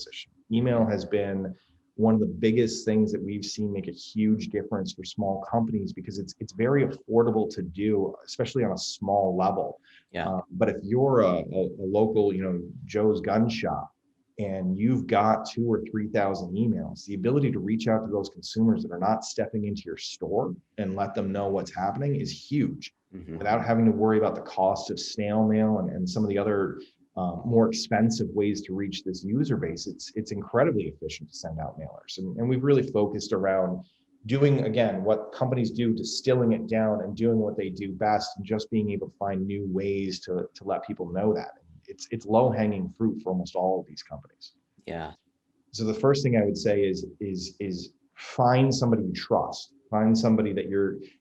acquisition. Email has been one of the biggest things that we've seen make a huge difference for small companies because it's very affordable to do, especially on a small level. Yeah. But if you're a local, Joe's gun shop, and you've got 2,000 or 3,000 emails, the ability to reach out to those consumers that are not stepping into your store and let them know what's happening is huge, without having to worry about the cost of snail mail and some of the other more expensive ways to reach this user base. It's incredibly efficient to send out mailers. And we've really focused around doing, again, what companies do, distilling it down and doing what they do best, and just being able to find new ways to let people know that. It's low-hanging fruit for almost all of these companies. Yeah. So the first thing I would say is find somebody you trust. Find somebody that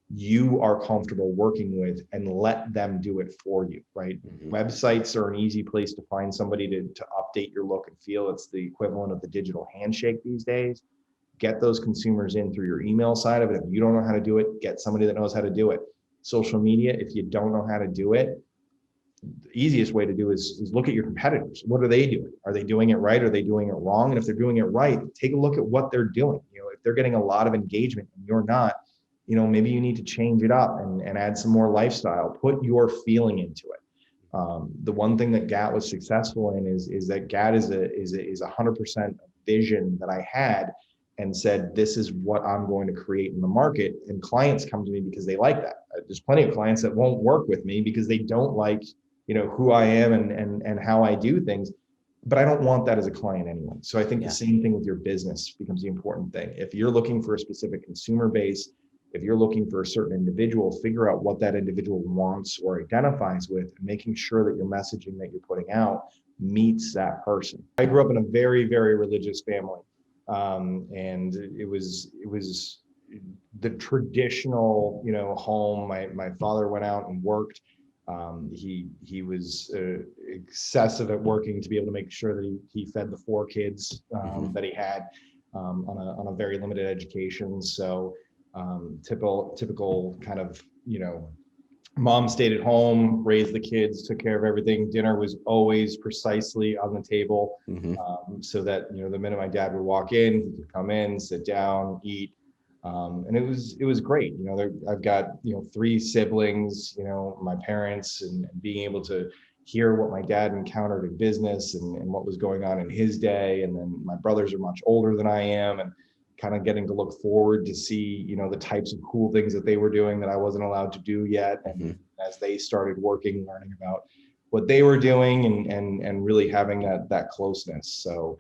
you are comfortable working with, and let them do it for you, right? Websites are an easy place to find somebody to update your look and feel. It's the equivalent of the digital handshake these days. Get those consumers in through your email side of it. If you don't know how to do it, get somebody that knows how to do it. Social media, if you don't know how to do it, the easiest way to do is look at your competitors. What are they doing? Are they doing it right? Are they doing it wrong? And if they're doing it right, take a look at what they're doing. If they're getting a lot of engagement and you're not, maybe you need to change it up and add some more lifestyle. Put your feeling into it. The one thing that GAT was successful in is that GAT is 100% vision that I had, and said, this is what I'm going to create in the market. And clients come to me because they like that. There's plenty of clients that won't work with me because they don't like, who I am and how I do things. But I don't want that as a client anyway. So I think the same thing with your business becomes the important thing. If you're looking for a specific consumer base, if you're looking for a certain individual, figure out what that individual wants or identifies with, and making sure that your messaging that you're putting out meets that person. I grew up in a very, very religious family. And it was the traditional, home. My father went out and worked. He was excessive at working to be able to make sure that he fed the 4 kids that he had on a very limited education. So typical kind of, mom stayed at home, raised the kids, took care of everything. Dinner was always precisely on the table, so that, the minute my dad would walk in, he could come in, sit down, eat. And it was great. I've got, 3 siblings, my parents, and being able to hear what my dad encountered in business and what was going on in his day. And then my brothers are much older than I am, and kind of getting to look forward to see, the types of cool things that they were doing that I wasn't allowed to do yet. And as they started working, learning about what they were doing and really having that closeness. So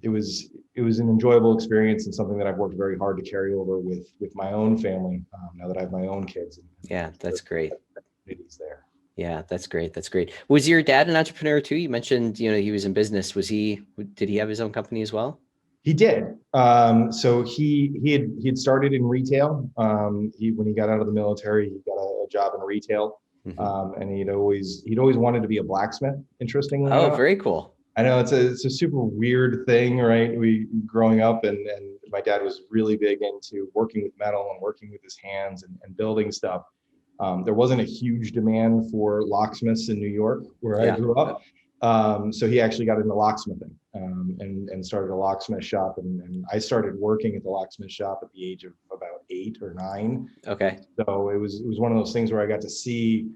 it was an enjoyable experience, and something that I've worked very hard to carry over with my own family now that I have my own kids. Yeah, that's great. There. Yeah, that's great. That's great. Was your dad an entrepreneur too? You mentioned, he was in business. Did he have his own company as well? He did. So he had started in retail. When he got out of the military, he got a job in retail. And he'd always wanted to be a blacksmith, interestingly enough. Very cool. I know it's a super weird thing, right? Growing up, and my dad was really big into working with metal and working with his hands and building stuff. There wasn't a huge demand for locksmiths in New York where I grew up. So he actually got into locksmithing and started a locksmith shop. And I started working at the locksmith shop at the age of about 8 or 9. Okay. So it was one of those things where I got to see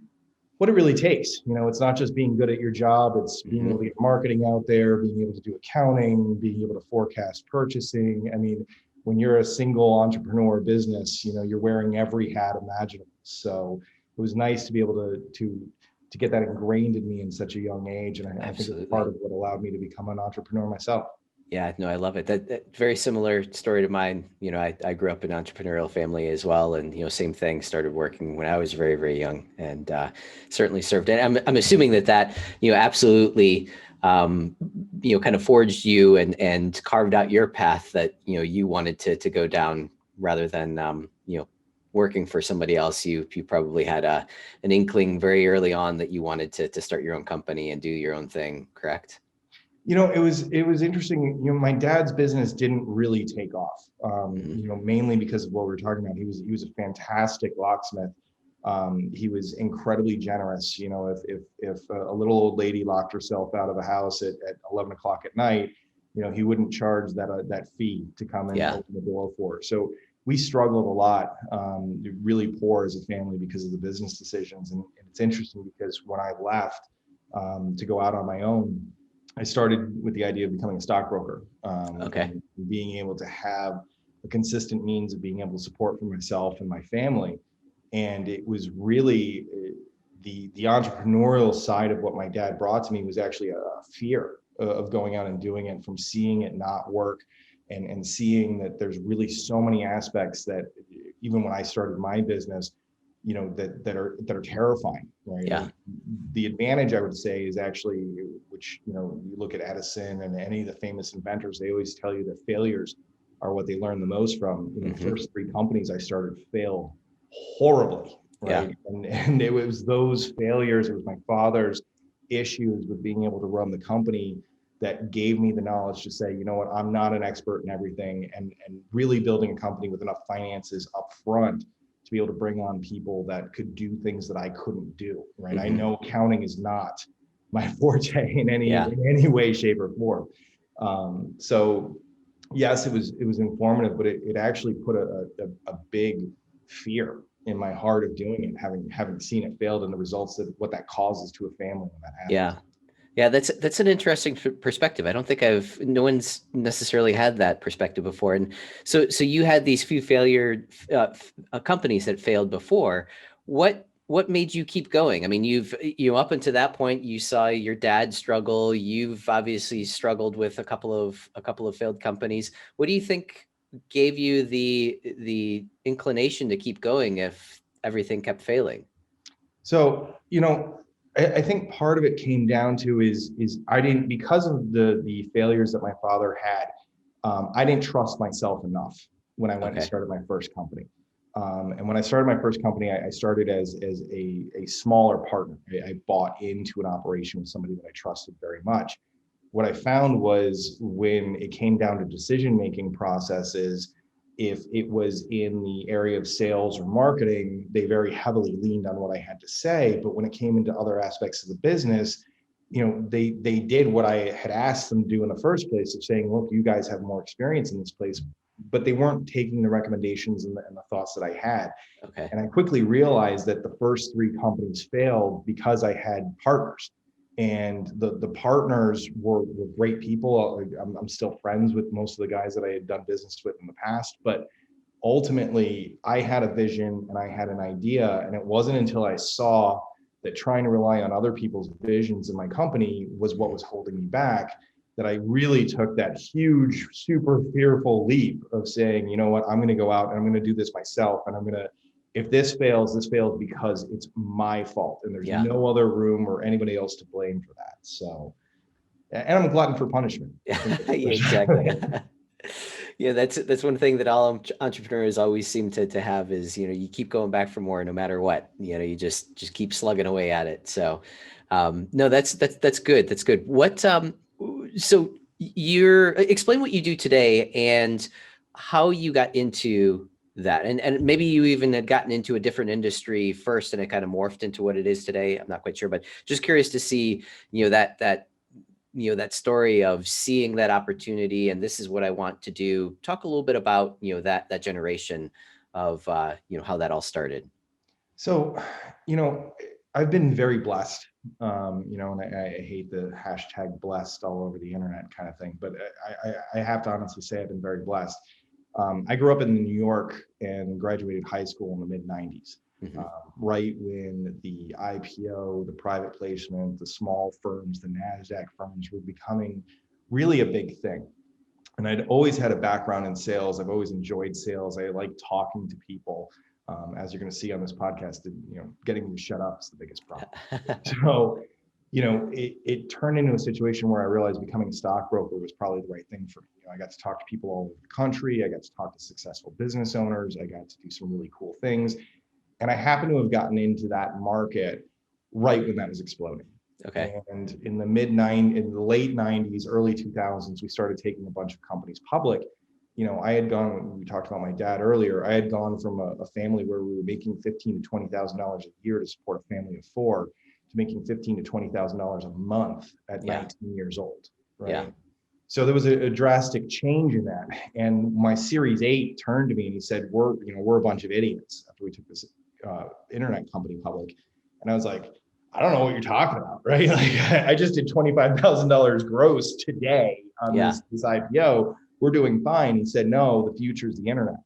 what it really takes. It's not just being good at your job. It's being able to get marketing out there, being able to do accounting, being able to forecast purchasing. I mean, when you're a single entrepreneur business, you're wearing every hat imaginable. So it was nice to be able to get that ingrained in me in such a young age. And I think it's part of what allowed me to become an entrepreneur myself. Yeah, no, I love it. That very similar story to mine. I grew up in an entrepreneurial family as well. And, same thing, started working when I was very, very young, and certainly served. And I'm assuming that absolutely, kind of forged you and carved out your path that, you wanted to go down, rather than, working for somebody else. You probably had an inkling very early on that you wanted to start your own company and do your own thing, correct? It was interesting. My dad's business didn't really take off, mainly because of what we were talking about. He was a fantastic locksmith. He was incredibly generous. If a little old lady locked herself out of a house at 11 o'clock at night, he wouldn't charge that fee to come and Yeah. open the door for us. So we struggled a lot, really poor as a family because of the business decisions. And it's interesting because when I left to go out on my own, I started with the idea of becoming a stockbroker, Okay. and being able to have a consistent means of being able to support for myself and my family. And it was really the entrepreneurial side of what my dad brought to me was actually a fear of going out and doing it, from seeing it not work, and seeing that there's really so many aspects that even when I started my business, that are terrifying, right? Yeah. The advantage I would say is actually, which you look at Edison and any of the famous inventors, they always tell you that failures are what they learn the most from. The first three companies I started failed horribly, Yeah. right? And it was those failures, it was my father's issues with being able to run the company that gave me the knowledge to say, you know what, I'm not an expert in everything, and really building a company with enough finances up front to be able to bring on people that could do things that I couldn't do, right? I know accounting is not my forte in any way, shape, or form. So yes, it was informative, but it actually put a big fear in my heart of doing it, having seen it failed, and the results that what that causes to a family when that happens. Yeah. Yeah, that's an interesting perspective. I don't think no one's necessarily had that perspective before. And so you had these few companies that failed before. What made you keep going? I mean, up until that point, you saw your dad struggle. You've obviously struggled with a couple of failed companies. What do you think gave you the inclination to keep going if everything kept failing? So, I think part of it came down to is I didn't, because of the failures that my father had, I didn't trust myself enough when I went and Okay. started my first company. And when I started my first company, I started as a smaller partner. I bought into an operation with somebody that I trusted very much. What I found was when it came down to decision-making processes, if it was in the area of sales or marketing, they very heavily leaned on what I had to say. But when it came into other aspects of the business, they did what I had asked them to do in the first place, of saying, look, you guys have more experience in this place, but they weren't taking the recommendations and the thoughts that I had. Okay. And I quickly realized that the first three companies failed because I had partners. And the partners were great people. I'm still friends with most of the guys that I had done business with in the past, but ultimately I had a vision and I had an idea, and it wasn't until I saw that trying to rely on other people's visions in my company was what was holding me back, that I really took that huge, super fearful leap of saying, you know what, I'm going to go out and I'm going to do this myself, and I'm going to, if this failed because it's my fault, and there's Yeah. no other room or anybody else to blame for that. So, and I'm a glutton for punishment. Yeah, exactly. Yeah, that's one thing that all entrepreneurs always seem to have is, you keep going back for more no matter what. You just keep slugging away at it. So, no, that's good. That's good. So explain what you do today and how you got into that. And maybe you even had gotten into a different industry first and it kind of morphed into what it is today. I'm not quite sure, but just curious to see, that story of seeing that opportunity and this is what I want to do. Talk a little bit about, that generation of, how that all started. So, I've been very blessed, and I hate the hashtag blessed all over the internet kind of thing, but I have to honestly say I've been very blessed. I grew up in New York and graduated high school in the mid 90s, right when the IPO, the private placement, the small firms, the NASDAQ firms were becoming really a big thing. And I'd always had a background in sales. I've always enjoyed sales. I like talking to people. As you're going to see on this podcast, getting them to shut up is the biggest problem. So, it turned into a situation where I realized becoming a stockbroker was probably the right thing for me. I got to talk to people all over the country. I got to talk to successful business owners. I got to do some really cool things. And I happen to have gotten into that market right when that was exploding. Okay. And in the late 90s, early 2000s, we started taking a bunch of companies public. I had gone, we talked about my dad earlier, I had gone from a family where we were making $15,000 to $20,000 a year to support a family of four, to making $15,000 to $20,000 a month at 19 years old, right? Yeah. So there was a drastic change in that. And my Series 8 turned to me and he said, we're a bunch of idiots after we took this internet company public. And I was like, I don't know what you're talking about, right? Like I just did $25,000 gross today on this IPO. We're doing fine. He said, no, the future is the internet.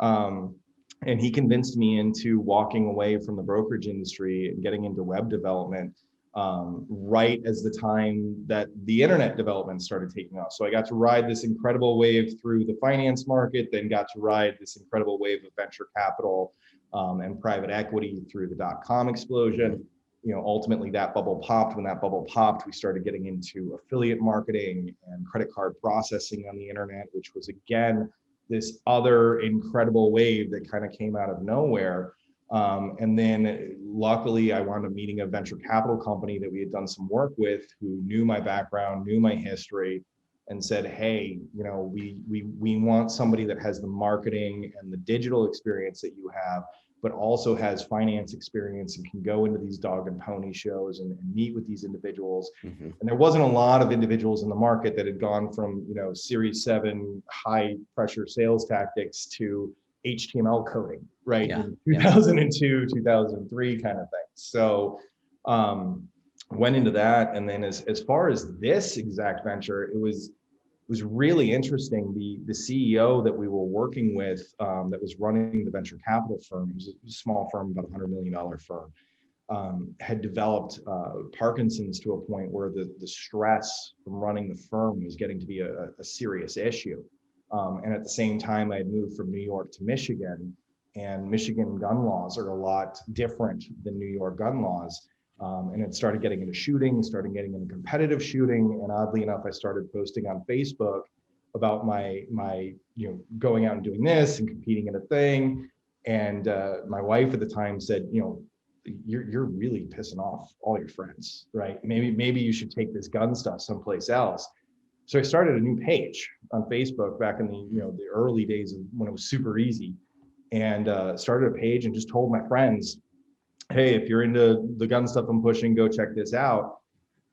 And he convinced me into walking away from the brokerage industry and getting into web development right as the time that the internet development started taking off. So I got to ride this incredible wave through the finance market, then got to ride this incredible wave of venture capital and private equity through the .com explosion. Ultimately that bubble popped. When that bubble popped, we started getting into affiliate marketing and credit card processing on the internet, which was again this other incredible wave that kind of came out of nowhere. And then luckily I wound up meeting a venture capital company that we had done some work with who knew my background, knew my history, and said, hey, we want somebody that has the marketing and the digital experience that you have, but also has finance experience and can go into these dog and pony shows and meet with these individuals. And there wasn't a lot of individuals in the market that had gone from, Series 7 high pressure sales tactics to HTML coding, right? In 2002, 2003 kind of thing. So went into that. And then as far as this exact venture, it was really interesting. The CEO that we were working with that was running the venture capital firm, it was a small firm, about $100 million firm, had developed Parkinson's to a point where the stress from running the firm was getting to be a serious issue. And at the same time, I had moved from New York to Michigan, and Michigan gun laws are a lot different than New York gun laws. And it started getting into shooting, started getting into competitive shooting. And oddly enough, I started posting on Facebook about my going out and doing this and competing in a thing. And my wife at the time said, you're really pissing off all your friends, right? Maybe you should take this gun stuff someplace else. So I started a new page on Facebook back in the early days of when it was super easy, and started a page and just told my friends, hey, if you're into the gun stuff I'm pushing, go check this out.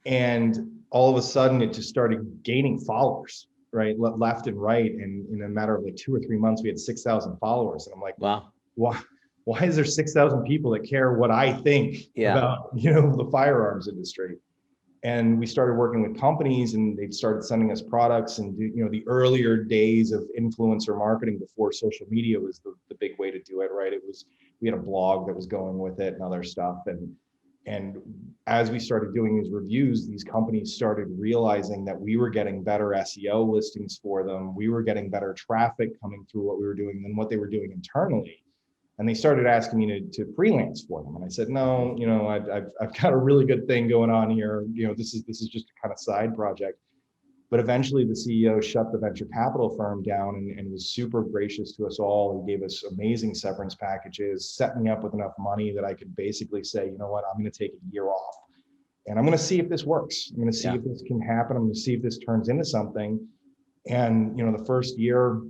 And all of a sudden it just started gaining followers, right? Left and right. And in a matter of like 2 or 3 months, we had 6,000 followers. And I'm like, wow, why is there 6,000 people that care what I think about, the firearms industry? And we started working with companies, and they started sending us products. And the earlier days of influencer marketing before social media was the big way to do it, right? We had a blog that was going with it and other stuff. And as we started doing these reviews, these companies started realizing that we were getting better SEO listings for them. We were getting better traffic coming through what we were doing than what they were doing internally. And they started asking me to freelance for them. And I said, no, I've got a really good thing going on here. This is just a kind of side project. But eventually the CEO shut the venture capital firm down and was super gracious to us all. He gave us amazing severance packages, set me up with enough money that I could basically say, you know what, I'm going to take a year off. And I'm going to see if this works. I'm going to see if this can happen. I'm going to see if this turns into something. And, the first year,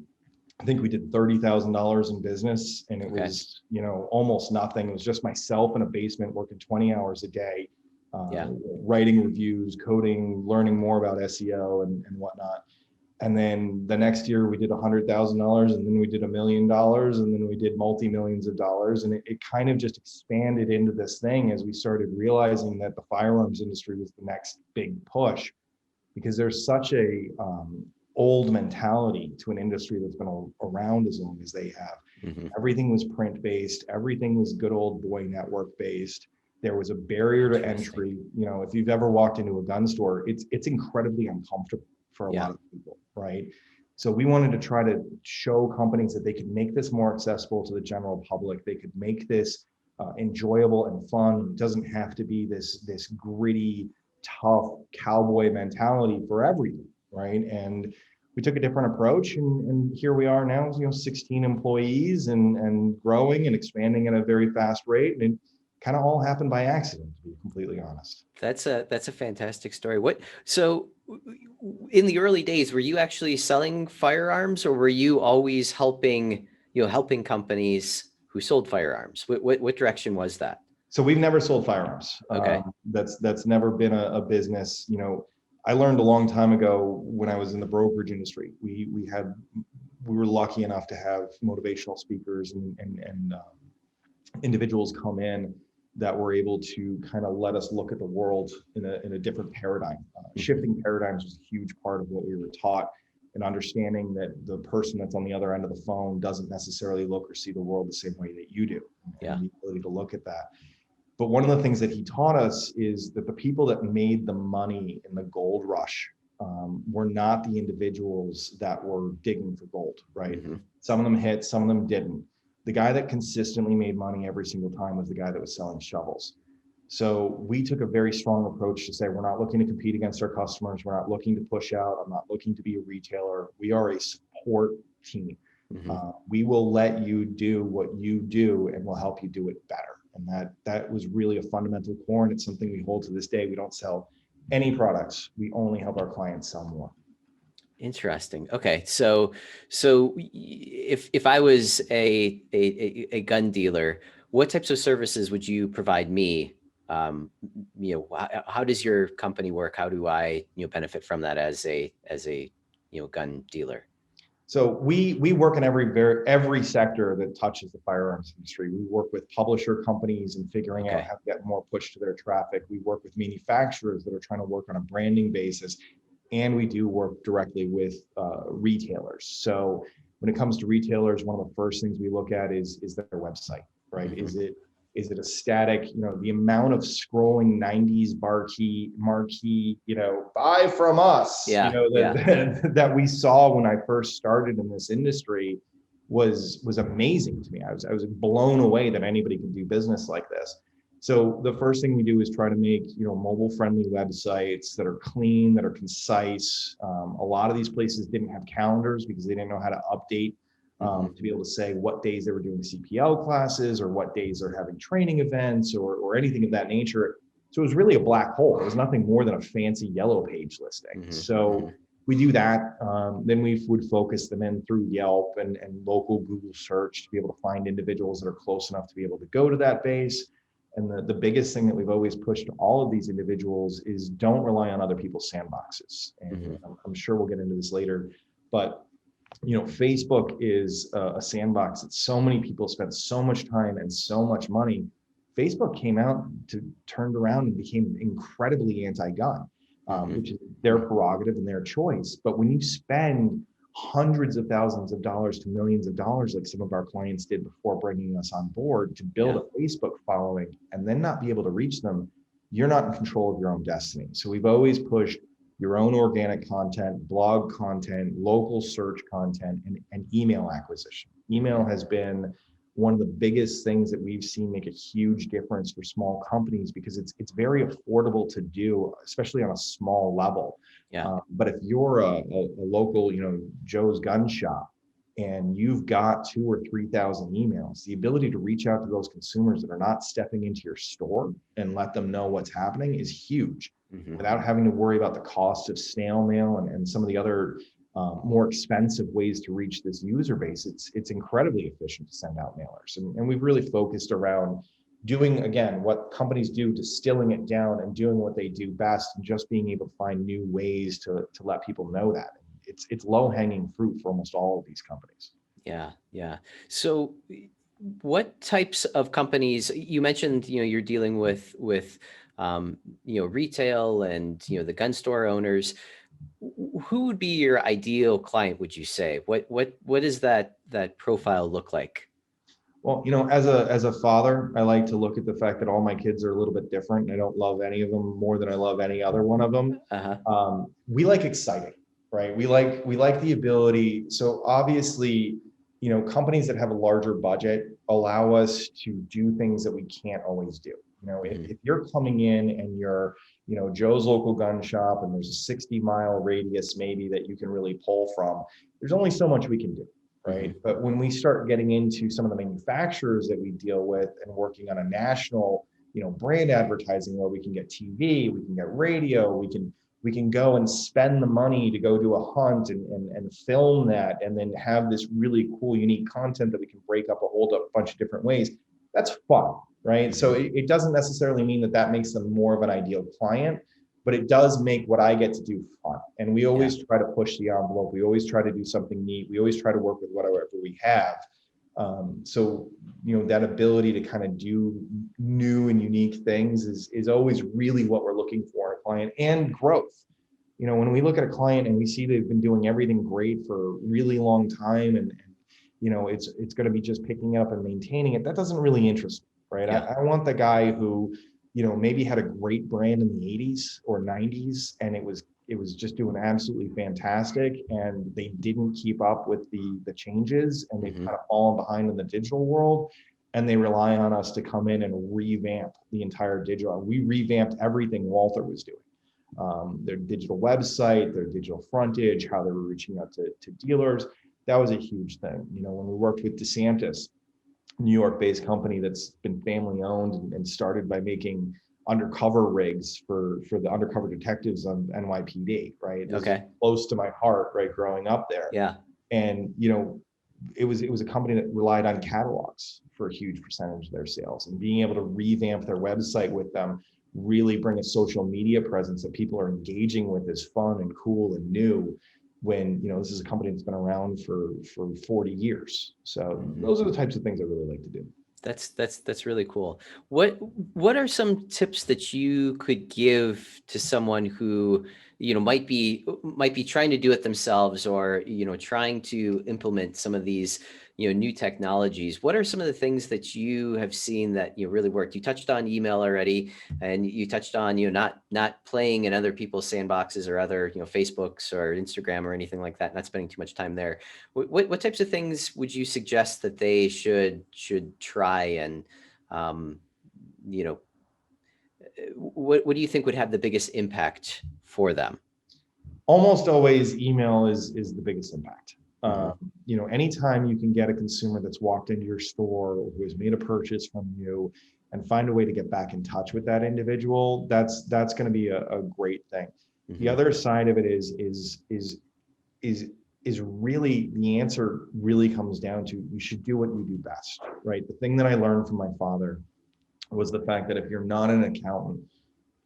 I think we did $30,000 in business, and it was, almost nothing. It was just myself in a basement working 20 hours a day, writing reviews, coding, learning more about SEO and whatnot. And then the next year we did $100,000, and then we did $1 million, and then we did multi-millions of dollars. And it kind of just expanded into this thing as we started realizing that the firearms industry was the next big push, because there's such a old mentality to an industry that's been around as long as they have. Everything was print-based. Everything was good old boy network-based. There was a barrier to entry. If you've ever walked into a gun store, it's incredibly uncomfortable for a lot of people, right? So we wanted to try to show companies that they could make this more accessible to the general public. They could make this enjoyable and fun. It doesn't have to be this gritty, tough cowboy mentality for everything, right? And we took a different approach, and here we are now, 16 employees and growing and expanding at a very fast rate. And it kind of all happened by accident, to be completely honest. That's a fantastic story. So in the early days, were you actually selling firearms, or were you always helping companies who sold firearms? What direction was that? So we've never sold firearms. Okay. That's never been a business. I learned a long time ago when I was in the brokerage industry. We were lucky enough to have motivational speakers and individuals come in that were able to kind of let us look at the world in a different paradigm. Shifting paradigms was a huge part of what we were taught, and understanding that the person that's on the other end of the phone doesn't necessarily look or see the world the same way that you do. Yeah. And the ability to look at that. But one of the things that he taught us is that the people that made the money in the gold rush were not the individuals that were digging for gold, right? Mm-hmm. Some of them hit, some of them didn't. The guy that consistently made money every single time was the guy that was selling shovels. So we took a very strong approach to say, we're not looking to compete against our customers. We're not looking to push out. I'm not looking to be a retailer. We are a support team. Mm-hmm. We will let you do what you do, and we'll help you do it better. And that was really a fundamental core, and it's something we hold to this day. We don't sell any products. We only help our clients sell more. Interesting. Okay, so if I was a gun dealer, what types of services would you provide me? How does your company work? How do I benefit from that as a gun dealer? So we work in every sector that touches the firearms industry. We work with publisher companies and figuring out how to get more push to their traffic. We work with manufacturers that are trying to work on a branding basis, and we do work directly with retailers. So when it comes to retailers, one of the first things we look at is their website, right? Mm-hmm. Is it a static, the amount of scrolling 90s marquee, buy from us, that we saw when I first started in this industry was amazing to me. I was blown away that anybody could do business like this. So the first thing we do is try to make, mobile friendly websites that are clean, that are concise. A lot of these places didn't have calendars because they didn't know how to update. To be able to say what days they were doing CPL classes or what days they're having training events or anything of that nature. So it was really a black hole. It was nothing more than a fancy yellow page listing. Mm-hmm. So we do that. Then we would focus them in through Yelp and local Google search to be able to find individuals that are close enough to be able to go to that base. And the biggest thing that we've always pushed to all of these individuals is don't rely on other people's sandboxes. And I'm sure we'll get into this later, but Facebook is a sandbox that so many people spend so much time and so much money. Facebook came out turned around and became incredibly anti-gun, which is their prerogative and their choice. But when you spend hundreds of thousands of dollars to millions of dollars, like some of our clients did before bringing us on board, to build a Facebook following and then not be able to reach them, you're not in control of your own destiny. So we've always pushed your own organic content, blog content, local search content, and email acquisition. Email has been one of the biggest things that we've seen make a huge difference for small companies because it's very affordable to do, especially on a small level. But if you're a local, Joe's gun shop, and you've got 2,000 or 3,000 emails, the ability to reach out to those consumers that are not stepping into your store and let them know what's happening is huge. Without having to worry about the cost of snail mail and some of the other more expensive ways to reach this user base, it's incredibly efficient to send out mailers. And we've really focused around doing, again, what companies do, distilling it down and doing what they do best, and just being able to find new ways to let people know that. It's low-hanging fruit for almost all of these companies. Yeah. So what types of companies, you mentioned, you're dealing with retail and, the gun store owners. Who would be your ideal client, would you say? What does that profile look like? Well, as a father, I like to look at the fact that all my kids are a little bit different. I don't love any of them more than I love any other one of them. We like exciting, right? We like the ability. So obviously, companies that have a larger budget allow us to do things that we can't always do. If you're coming in and you're, Joe's local gun shop, and there's a 60-mile radius maybe that you can really pull from, there's only so much we can do. Right. But when we start getting into some of the manufacturers that we deal with and working on a national, brand advertising where we can get TV, we can get radio, we can go and spend the money to go do a hunt and film that, and then have this really cool, unique content that we can break up a whole bunch of different ways. That's fun, right? So it doesn't necessarily mean that makes them more of an ideal client, but it does make what I get to do fun. And we always try to push the envelope. We always try to do something neat. We always try to work with whatever we have. So, that ability to kind of do new and unique things is always really what we're looking for in a client, and growth. When we look at a client and we see they've been doing everything great for a really long time, and it's going to be just picking it up and maintaining it, that doesn't really interest me, right? Yeah. I want the guy who, maybe had a great brand in the 80s or 90s, and it was just doing absolutely fantastic, and they didn't keep up with the changes, and they've kind of fallen behind in the digital world, and they rely on us to come in and revamp the entire digital. We revamped everything Walther was doing. Their digital website, their digital frontage, how they were reaching out to dealers. That was a huge thing. When we worked with DeSantis, New York-based company that's been family owned and started by making undercover rigs for the undercover detectives on NYPD, right? This is close to my heart, right, growing up there. Yeah. And it was a company that relied on catalogs for a huge percentage of their sales, and being able to revamp their website with them, really bring a social media presence that people are engaging with is fun and cool and new, when this is a company that's been around for 40 years. So those are the types of things I really like to do. That's really cool. What are some tips that you could give to someone who might be trying to do it themselves, or trying to implement some of these new technologies? What are some of the things that you have seen that really worked? You touched on email already, and you touched on not playing in other people's sandboxes or other Facebooks or Instagram or anything like that, not spending too much time there. What types of things would you suggest that they should try? And what do you think would have the biggest impact for them? Almost always email is the biggest impact. Anytime you can get a consumer that's walked into your store or who has made a purchase from you, and find a way to get back in touch with that individual, that's going to be a great thing. The other side of it is really, the answer really comes down to, you should do what you do best, right? The thing that I learned from my father was the fact that if you're not an accountant,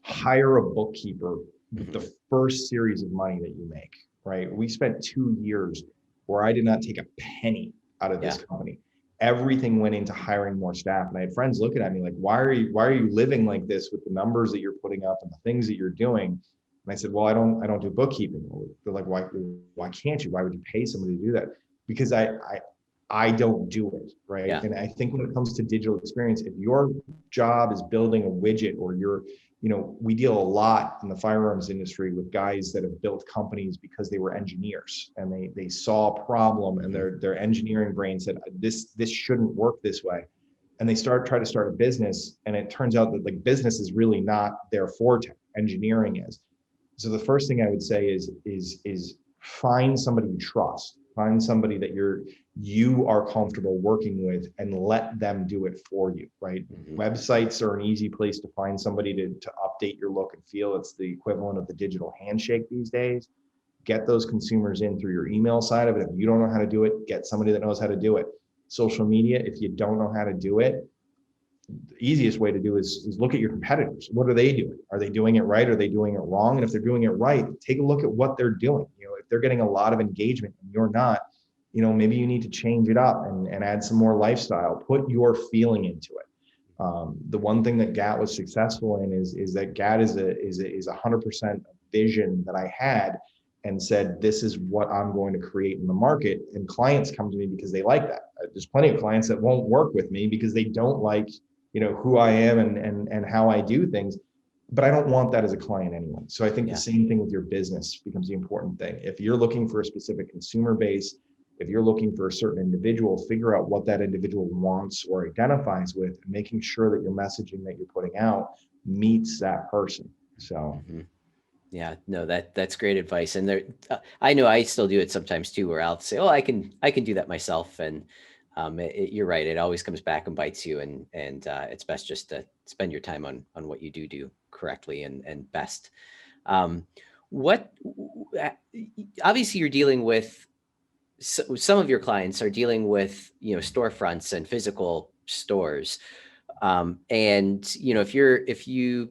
hire a bookkeeper with the first series of money that you make, right? We spent 2 years where I did not take a penny out of this company. Everything went into hiring more staff. And I had friends looking at me like, why are you living like this with the numbers that you're putting up and the things that you're doing? And I said, well, I don't do bookkeeping. They're like, why can't you? Why would you pay somebody to do that? Because I don't do it, right? Yeah. And I think when it comes to digital experience, if your job is building a widget, or we deal a lot in the firearms industry with guys that have built companies because they were engineers, and they saw a problem, and their engineering brain said, this shouldn't work this way. And they try to start a business, and it turns out that business is really not their forte. Engineering is. So the first thing I would say is find somebody you trust. Find somebody that you are comfortable working with, and let them do it for you, right? Websites are an easy place to find somebody to update your look and feel. It's the equivalent of the digital handshake these days. Get those consumers in through your email side of it. If you don't know how to do it, get somebody that knows how to do it. Social media, if you don't know how to do it, the easiest way to do is look at your competitors. What are they doing? Are they doing it right? Are they doing it wrong? And if they're doing it right, take a look at what they're doing. If they're getting a lot of engagement and you're not, maybe you need to change it up and add some more lifestyle. Put your feeling into it. The one thing that GAT was successful in is that GAT is 100% vision that I had, and said, this is what I'm going to create in the market. And clients come to me because they like that. There's plenty of clients that won't work with me because they don't like who I am and how I do things. But I don't want that as a client anyway. So I think the same thing with your business becomes the important thing. If you're looking for a specific consumer base, if you're looking for a certain individual, figure out what that individual wants or identifies with, and making sure that your messaging that you're putting out meets that person. So. Yeah, no, that's great advice. And there, I know I still do it sometimes too, where I'll say, oh, I can do that myself. And you're right. It always comes back and bites you, and it's best just to spend your time on what you do correctly and best. What obviously you're dealing with, some of your clients are dealing with storefronts and physical stores, and if you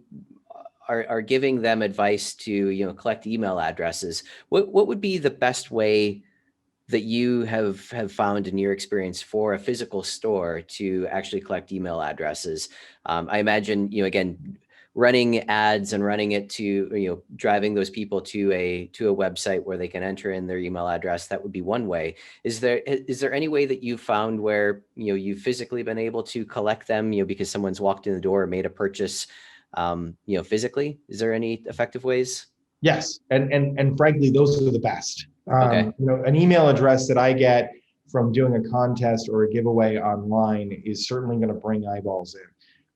are giving them advice to, collect email addresses, what would be the best way that you have found in your experience for a physical store to actually collect email addresses? I imagine, again, running ads and running it to, driving those people to a website where they can enter in their email address. That would be one way. Is there any way that you found where, you've physically been able to collect them, because someone's walked in the door or made a purchase, physically? Is there any effective ways? Yes, and frankly, those are the best. Okay. An email address that I get from doing a contest or a giveaway online is certainly going to bring eyeballs in.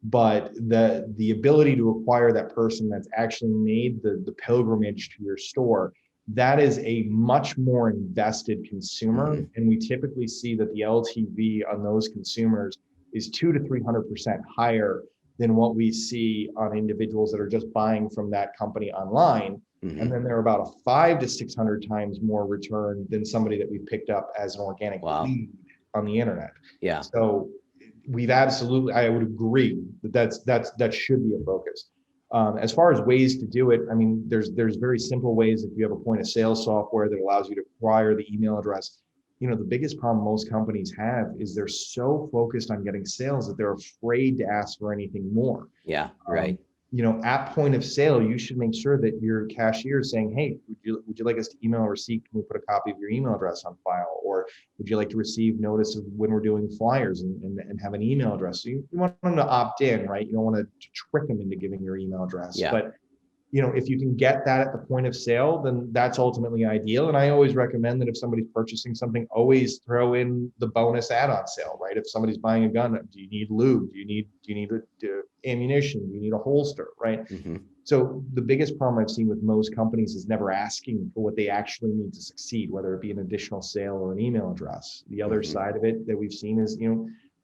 But the ability to acquire that person that's actually made the pilgrimage to your store, that is a much more invested consumer. Mhm. And we typically see that the LTV on those consumers is 200 to 300% higher than what we see on individuals that are just buying from that company online. And Mhm. then they're about a 500 to 600 times more return than somebody that we picked up as an organic Wow. lead on the internet. Yeah. So we've absolutely, I would agree that should be a focus. As far as ways to do it, I mean, there's very simple ways. If you have a point of sale software that allows you to acquire the email address, the biggest problem most companies have is they're so focused on getting sales that they're afraid to ask for anything more. Yeah. Right. At point of sale, you should make sure that your cashier is saying, hey, would you like us to email a receipt? Can we put a copy of your email address on file? Or would you like to receive notice of when we're doing flyers and have an email address? So you want them to opt in, right? You don't want to trick them into giving your email address. Yeah. But if you can get that at the point of sale, then that's ultimately ideal. And I always recommend that if somebody's purchasing something, always throw in the bonus add-on sale, right? If somebody's buying a gun, do you need lube? Do you need ammunition? Do you need a holster, right? Mm-hmm. So the biggest problem I've seen with most companies is never asking for what they actually need to succeed, whether it be an additional sale or an email address. The other Mm-hmm. side of it that we've seen is,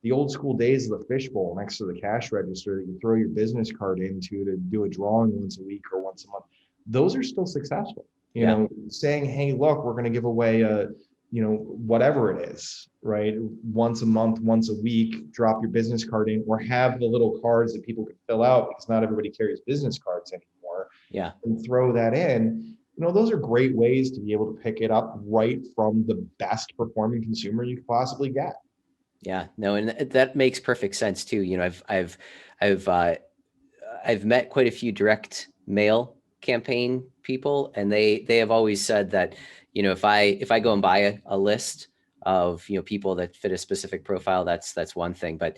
the old school days of the fishbowl next to the cash register that you throw your business card into to do a drawing once a week or once a month. Those are still successful. Saying, hey, look, we're going to give away whatever it is, right? Once a month, once a week, drop your business card in, or have the little cards that people can fill out because not everybody carries business cards anymore. Yeah. And throw that in. Those are great ways to be able to pick it up right from the best performing consumer you could possibly get. Yeah, no, and that makes perfect sense too. I've met quite a few direct mail campaign people, and they have always said that, if I go and buy a list of, people that fit a specific profile, that's one thing. But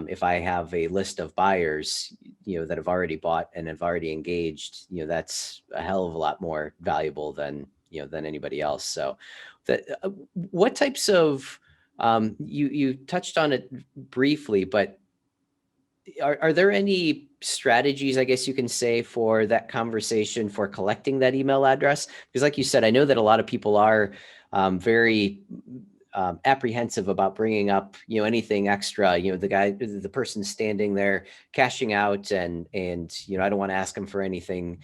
if I have a list of buyers, that have already bought and have already engaged, that's a hell of a lot more valuable than anybody else. So that what types of you touched on it briefly, but are there any strategies, I guess you can say, for that conversation for collecting that email address? Because like you said, I know that a lot of people are very apprehensive about bringing up, anything extra, the person standing there cashing out and, I don't want to ask them for anything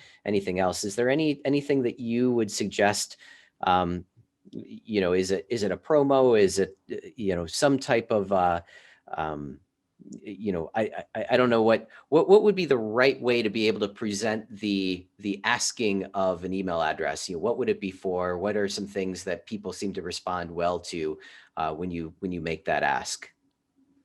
else. Is there anything that you would suggest? Is it a promo? Is it, some type of, I don't know what would be the right way to be able to present the asking of an email address. What would it be for? What are some things that people seem to respond well to when you make that ask?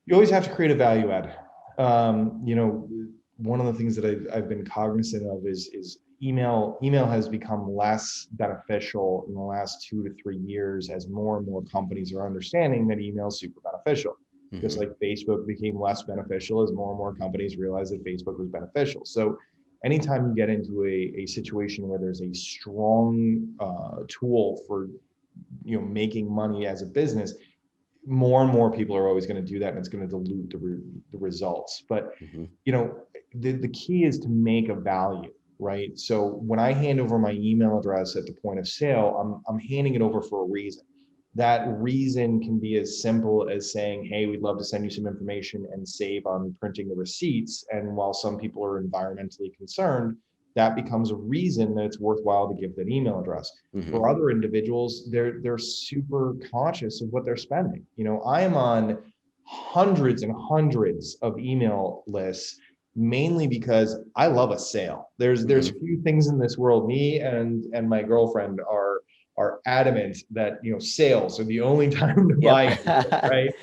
You always have to create a value add. One of the things that I've been cognizant of is email has become less beneficial in the last 2 to 3 years as more and more companies are understanding that email is super beneficial. Just like Facebook became less beneficial as more and more companies realized that Facebook was beneficial. So anytime you get into a situation where there's a strong tool for making money as a business, more and more people are always going to do that, and it's going to dilute the results. But the key is to make a value, right? So when I hand over my email address at the point of sale, I'm handing it over for a reason. That reason can be as simple as saying, hey, we'd love to send you some information and save on printing the receipts. And while some people are environmentally concerned, that becomes a reason that it's worthwhile to give that email address. For other individuals, they're super conscious of what they're spending. I am on hundreds and hundreds of email lists mainly because I love a sale. There's Mhm. few things in this world. Me and my girlfriend are adamant that, you know, sales are the only time to Yep. buy anything, right?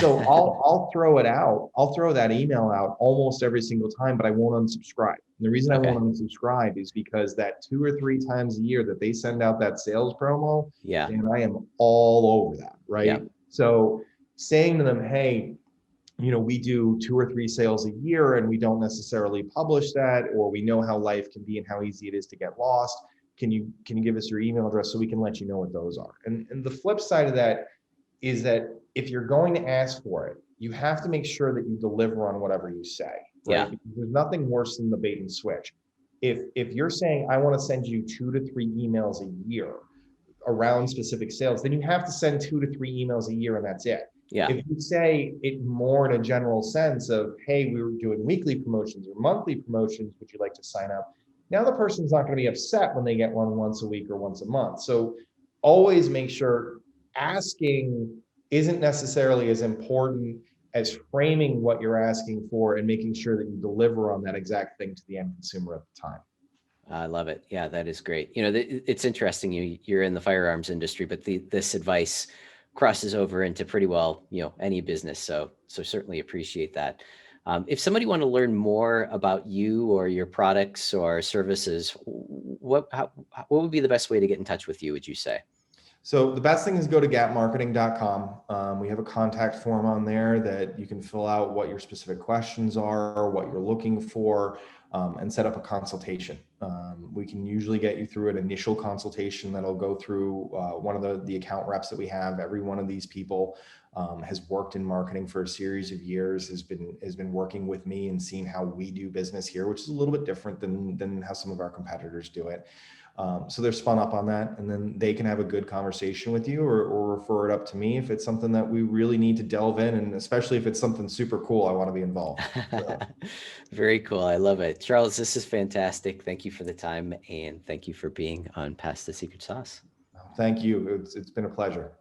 So I'll throw it out. I'll throw that email out almost every single time, but I won't unsubscribe. And the reason I Okay. won't unsubscribe is because that 2 or 3 times a year that they send out that sales promo, Yeah. and I am all over that, right? Yep. So saying to them, hey, you know, we do 2 or 3 sales a year and we don't necessarily publish that, or we know how life can be and how easy it is to get lost. Can you give us your email address so we can let you know what those are? And the flip side of that is that if you're going to ask for it, you have to make sure that you deliver on whatever you say, right? Yeah. Because there's nothing worse than the bait and switch. If you're saying I want to send you 2 to 3 emails a year around specific sales, then you have to send 2 to 3 emails a year and that's it. Yeah. If you say it more in a general sense of, hey, we were doing weekly promotions or monthly promotions, would you like to sign up? Now the person's not going to be upset when they get one once a week or once a month. So always make sure asking isn't necessarily as important as framing what you're asking for and making sure that you deliver on that exact thing to the end consumer at the time. I love it. Yeah, that is great. You know, it's interesting. You're in the firearms industry, but this advice crosses over into pretty well, you know, any business. So certainly appreciate that. If somebody want to learn more about you or your products or services, what would be the best way to get in touch with you, would you say? So the best thing is go to gatmarketing.com. We have a contact form on there that you can fill out what your specific questions are, what you're looking for, and set up a consultation. We can usually get you through an initial consultation that'll go through one of the account reps that we have. Every one of these people has worked in marketing for a series of years, has been working with me and seeing how we do business here, which is a little bit different than how some of our competitors do it. So they're spun up on that, and then they can have a good conversation with you or refer it up to me if it's something that we really need to delve in. And especially if it's something super cool, I want to be involved. So, Very cool. I love it. Charles, this is fantastic. Thank you for the time and thank you for being on Past the Secret Sauce. thank you. It's been a pleasure.